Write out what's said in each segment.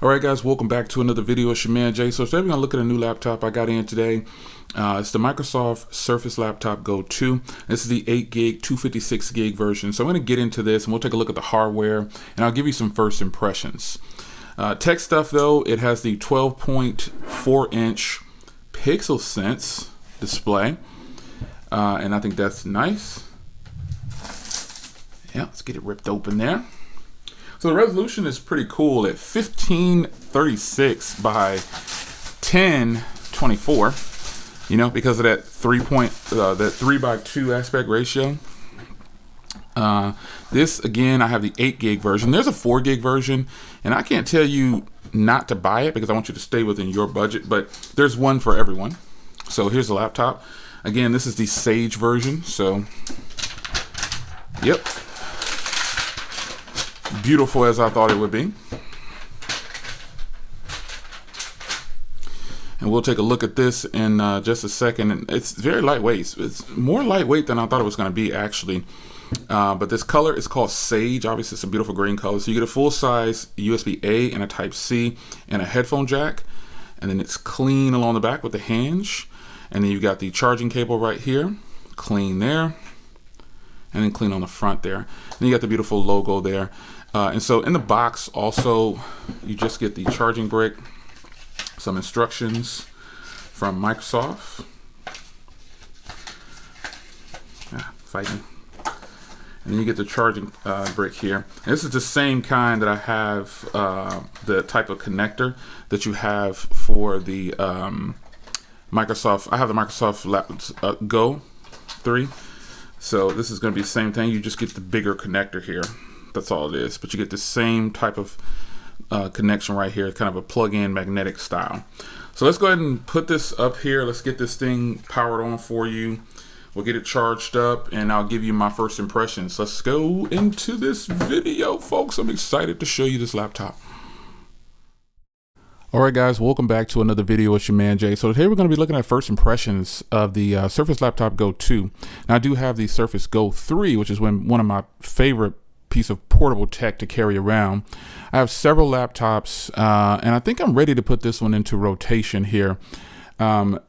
All right, guys, welcome back to another video. It's your man Jay. So today we're gonna look at a new laptop I got in today. It's the Microsoft Surface Laptop Go 2. This is the 8 gig, 256 gig version. So I'm gonna get into this and we'll take a look at the hardware and I'll give you some first impressions. Tech stuff though, it has the 12.4 inch PixelSense display. And I think that's nice. Yeah, let's get it ripped open there. So the resolution is pretty cool at 1536 by 1024. You know, because of that 3:2 aspect ratio. This again, I have the 8 gig version. There's a 4 gig version, and I can't tell you not to buy it because I want you to stay within your budget. But there's one for everyone. So here's the laptop. Again, this is the Sage version. So, yep. Beautiful as I thought it would be. And we'll take a look at this in just a second. And it's very lightweight. It's more lightweight than I thought it was going to be, actually. But this color is called Sage. Obviously, it's a beautiful green color. So you get a full-size USB-A and a Type-C and a headphone jack. And then it's clean along the back with the hinge. And then you got the charging cable right here. Clean there. And then clean on the front there. And you got the beautiful logo there. And so in the box also, you just get the charging brick, some instructions from Microsoft. Fighting. And then you get the charging brick here. And this is the same kind that I have, the type of connector that you have for the Microsoft. I have the Microsoft Go 3. So this is going to be the same thing. You just get the bigger connector here. That's all it is. But you get the same type of connection right here, kind of a plug-in magnetic style. So let's go ahead and put this up here. Let's get this thing powered on for you. We'll get it charged up and I'll give you my first impressions. Let's go into this video, folks. I'm excited to show you this laptop. All right, guys, welcome back to another video with your man Jay. So today we're going to be looking at first impressions of the Surface Laptop Go 2. Now I do have the Surface Go 3, which is one of my favorite piece of portable tech to carry around. I have several laptops and I think I'm ready to put this one into rotation here.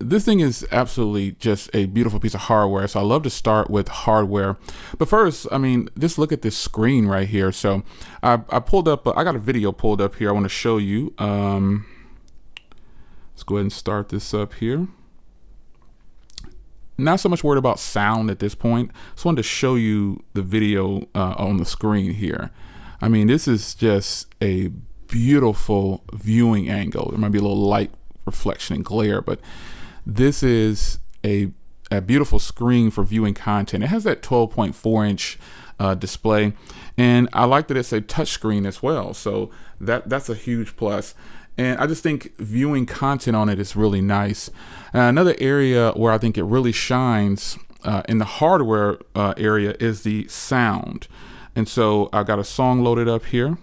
This thing is absolutely just a beautiful piece of hardware. So I love to start with hardware. But first, I mean, just look at this screen right here. So I pulled up, I got a video pulled up here I want to show you. Let's go ahead and start this up here. Not so much worried about sound at this point. Just wanted to show you the video on the screen here. I mean, this is just a beautiful viewing angle. There might be a little light reflection and glare, but this is a beautiful screen for viewing content. It has that 12.4 inch display, and I like that it's a touch screen as well. So that's a huge plus. And I just think viewing content on it is really nice. Another area where I think it really shines in the hardware area is the sound. And so I've got a song loaded up here.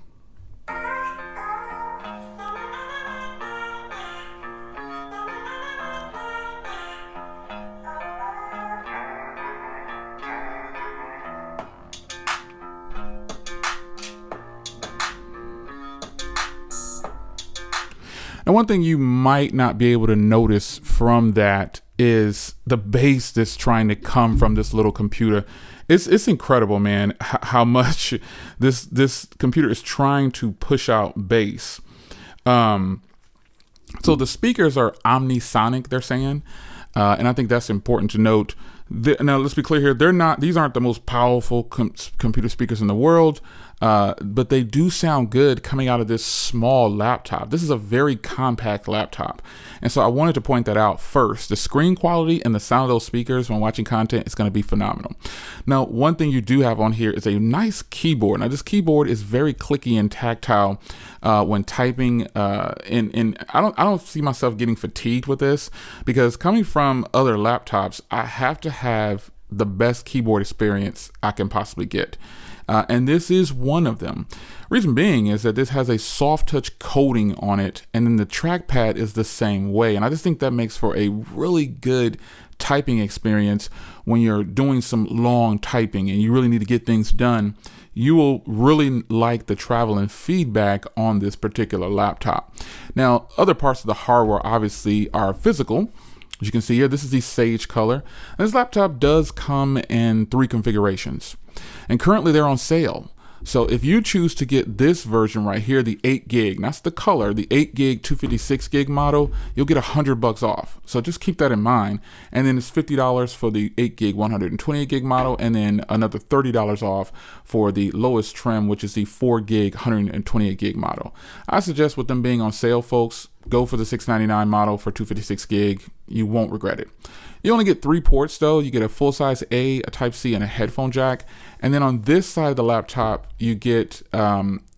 And one thing you might not be able to notice from that is the bass that's trying to come from this little computer. It's incredible, man, how much this computer is trying to push out bass. So the speakers are omnisonic, they're saying, and I think that's important to note. Now let's be clear here, these aren't the most powerful computer speakers in the world, but they do sound good coming out of this small laptop. This is a very compact laptop, and so I wanted to point that out first. The screen quality and the sound of those speakers when watching content is going to be phenomenal. Now, one thing you do have on here is a nice keyboard. Now this keyboard is very clicky and tactile when typing, and I don't see myself getting fatigued with this, because coming from other laptops, I have to have the best keyboard experience I can possibly get. and this is one of them. Reason being is that this has a soft touch coating on it, and then the trackpad is the same way. And I just think that makes for a really good typing experience when you're doing some long typing and you really need to get things done. You will really like the travel and feedback on this particular laptop. Now, other parts of the hardware obviously are physical. As you can see here, this is the sage color. And this laptop does come in 3 configurations, and currently they're on sale. So if you choose to get this version right here, the 8 gig, that's the color, the 8 gig 256 gig model, you'll get $100 off. So just keep that in mind. And then it's $50 for the 8 gig 128 gig model, and then another $30 off for the lowest trim, which is the 4 gig 128 gig model. I suggest, with them being on sale, folks, go for the $699 model for 256 gig. You won't regret it. You only get 3 ports though. You get a full-size A Type-C, and a headphone jack. And then on this side of the laptop, you get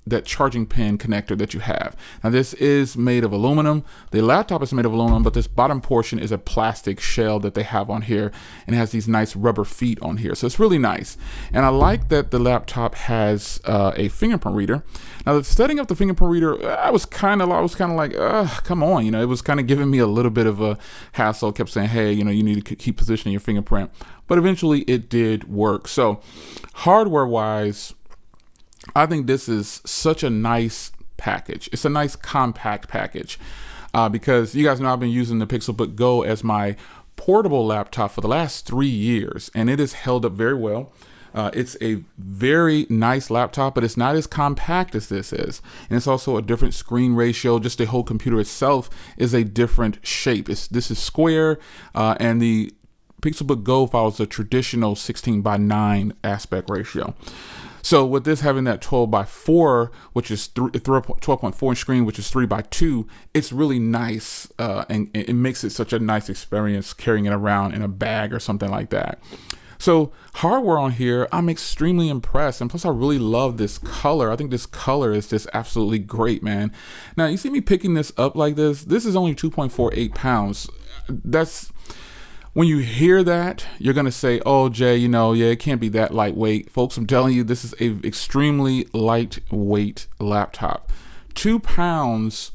that charging pin connector that you have. Now this is made of aluminum. The laptop is made of aluminum, but this bottom portion is a plastic shell that they have on here, and it has these nice rubber feet on here. So it's really nice. And I like that the laptop has a fingerprint reader. Now the setting up the fingerprint reader, I was kind of like, come on, it was kind of giving me a little bit of a hassle. I kept saying, hey, you need to keep positioning your fingerprint, but eventually it did work. So hardware wise, I think this is such a nice package. It's a nice compact package because you guys know I've been using the Pixelbook Go as my portable laptop for the last 3 years, and it has held up very well. It's a very nice laptop, but it's not as compact as this is. And it's also a different screen ratio. Just the whole computer itself is a different shape. This is square, and the Pixelbook Go follows a traditional 16:9 aspect ratio. So with this having that 12:4, which is 12.4 inch screen, which is 3:2, it's really nice, and it makes it such a nice experience carrying it around in a bag or something like that. So hardware on here, I'm extremely impressed, and plus I really love this color. I think this color is just absolutely great, man. Now you see me picking this up like this. This is only 2.48 pounds. That's when you hear that, you're going to say, oh, Jay, yeah, it can't be that lightweight. Folks, I'm telling you, this is a extremely lightweight laptop. 2 pounds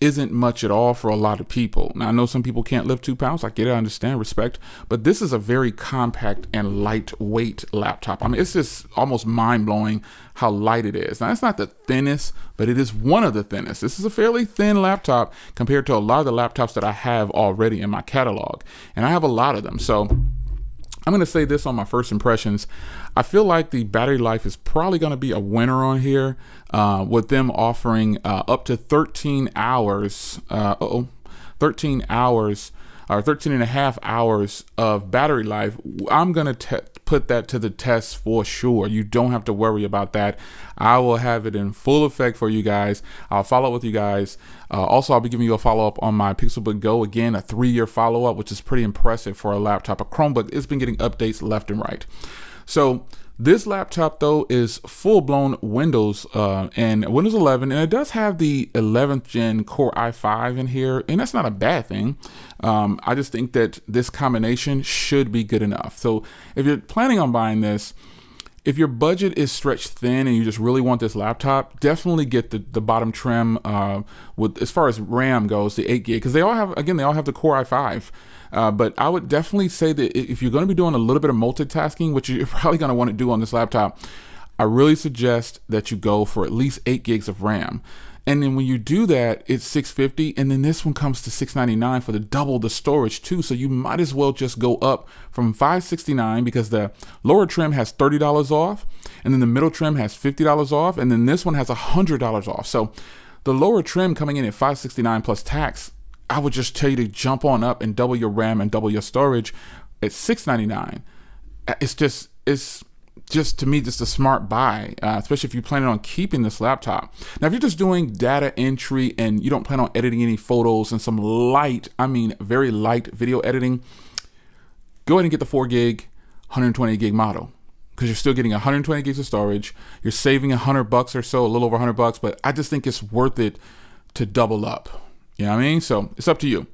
isn't much at all for a lot of people. Now, I know some people can't lift 2 pounds. I get it, I understand, respect. But this is a very compact and lightweight laptop. I mean, it's just almost mind-blowing how light it is. Now, it's not the thinnest, but it is one of the thinnest. This is a fairly thin laptop compared to a lot of the laptops that I have already in my catalog. And I have a lot of them. So I'm going to say this on my first impressions. I feel like the battery life is probably going to be a winner on here, with them offering up to 13 hours, 13 hours or 13 and a half hours of battery life. I'm going to put that to the test for sure. You don't have to worry about that. I will have it in full effect for you guys. I'll follow up with you guys. Also, I'll be giving you a follow-up on my Pixelbook Go. Again, a 3-year follow-up, which is pretty impressive for a laptop. A Chromebook, it's been getting updates left and right. So this laptop, though, is full-blown Windows and Windows 11, and it does have the 11th gen Core i5 in here, and that's not a bad thing. I just think that this combination should be good enough. So if you're planning on buying this, if your budget is stretched thin and you just really want this laptop, definitely get the bottom trim with, as far as RAM goes, the 8 gig, because they all have the Core i5. But I would definitely say that if you're going to be doing a little bit of multitasking, which you're probably going to want to do on this laptop, I really suggest that you go for at least 8 gigs of RAM. And then when you do that, it's $650, and then this one comes to $699 for double the storage too. So you might as well just go up from $569, because the lower trim has $30 off, and then the middle trim has $50 off, and then this one has $100 off. So the lower trim coming in at $569 plus tax, I would just tell you to jump on up and double your RAM and double your storage at $699. It's just to me, just a smart buy, especially if you're planning on keeping this laptop. Now, if you're just doing data entry and you don't plan on editing any photos and some light, very light video editing, go ahead and get the 4 gig, 120 gig model, because you're still getting 120 gigs of storage. You're saving $100 or so, a little over $100, but I just think it's worth it to double up. You know what I mean? So it's up to you.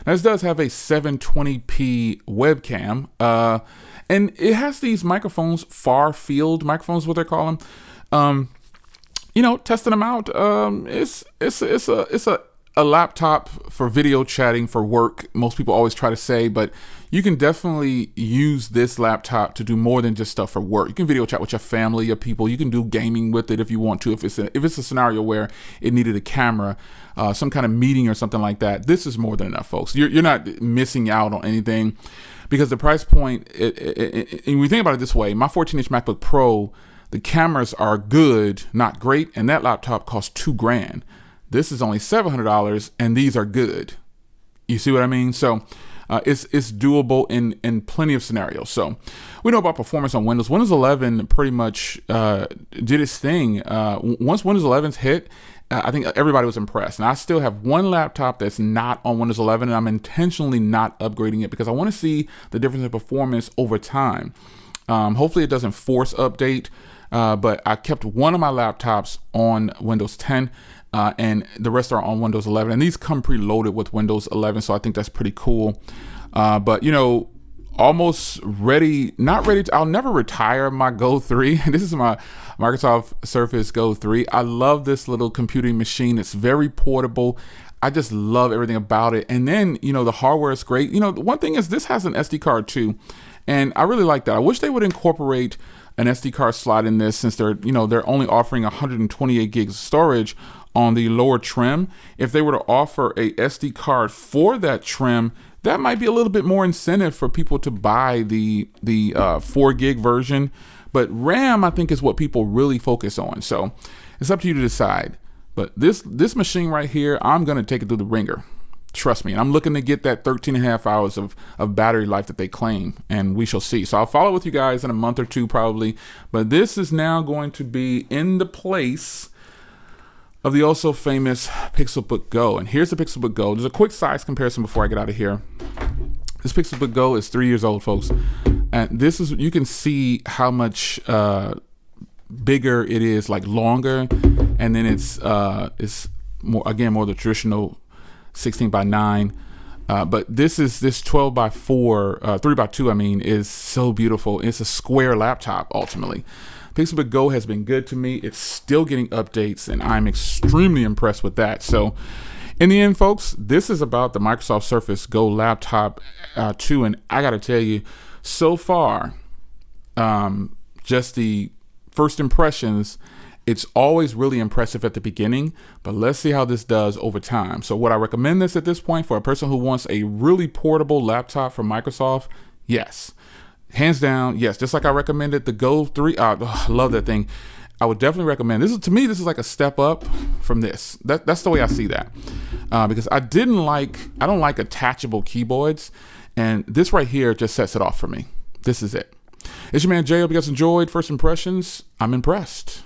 Now, this does have a 720p webcam, and it has these microphones, far field microphones, what they call them. Testing them out. It's a laptop for video chatting for work. Most people always try to say, but you can definitely use this laptop to do more than just stuff for work. You can video chat with your family, your people. You can do gaming with it if you want to. If it's a scenario where it needed a camera, some kind of meeting or something like that, this is more than enough, folks. You're not missing out on anything, because the price point, and we think about it this way, my 14-inch MacBook Pro, the cameras are good, not great, and that laptop costs $2,000. This is only $700, and these are good. You see what I mean? So it's doable in plenty of scenarios. So we know about performance on Windows. Windows 11 pretty much did its thing. Once Windows 11's hit, I think everybody was impressed. And I still have one laptop that's not on Windows 11, and I'm intentionally not upgrading it because I want to see the difference in performance over time. Hopefully it doesn't force update, but I kept one of my laptops on Windows 10. And the rest are on Windows 11, and these come preloaded with Windows 11, so I think that's pretty cool. But almost ready, not ready to, I'll never retire my Go 3. This is my Microsoft Surface Go 3. I love this little computing machine. It's very portable. I just love everything about it. And then, the hardware is great. One thing is this has an SD card too, and I really like that. I wish they would incorporate an SD card slot in this, since they're only offering 128 gigs of storage on the lower trim. If they were to offer a SD card for that trim, that might be a little bit more incentive for people to buy the 4 gig version. But RAM, I think, is what people really focus on. So it's up to you to decide. But this machine right here, I'm going to take it through the ringer. Trust me. And I'm looking to get that 13.5 hours of battery life that they claim, and we shall see. So I'll follow with you guys in a month or two probably. But this is now going to be in the place of the also famous Pixelbook Go. And here's the Pixelbook Go. There's a quick size comparison before I get out of here. This Pixelbook Go is 3 years old, folks. And you can see how much bigger it is, like longer. And then it's more the traditional 16:9. But this 12:4, 3:2, is so beautiful. It's a square laptop, ultimately. Pixelbook Go has been good to me. It's still getting updates, and I'm extremely impressed with that. So in the end, folks, this is about the Microsoft Surface Go laptop 2. And I got to tell you, so far, just the first impressions, it's always really impressive at the beginning, but let's see how this does over time. So would I recommend this at this point for a person who wants a really portable laptop from Microsoft? Yes. Hands down, yes. Just like I recommended the Go 3. I love that thing. I would definitely recommend this. To me, this is like a step up from this. That's the way I see that. Because I don't like attachable keyboards, and this right here just sets it off for me. This is it. It's your man Jay. Hope you guys enjoyed First Impressions. I'm impressed.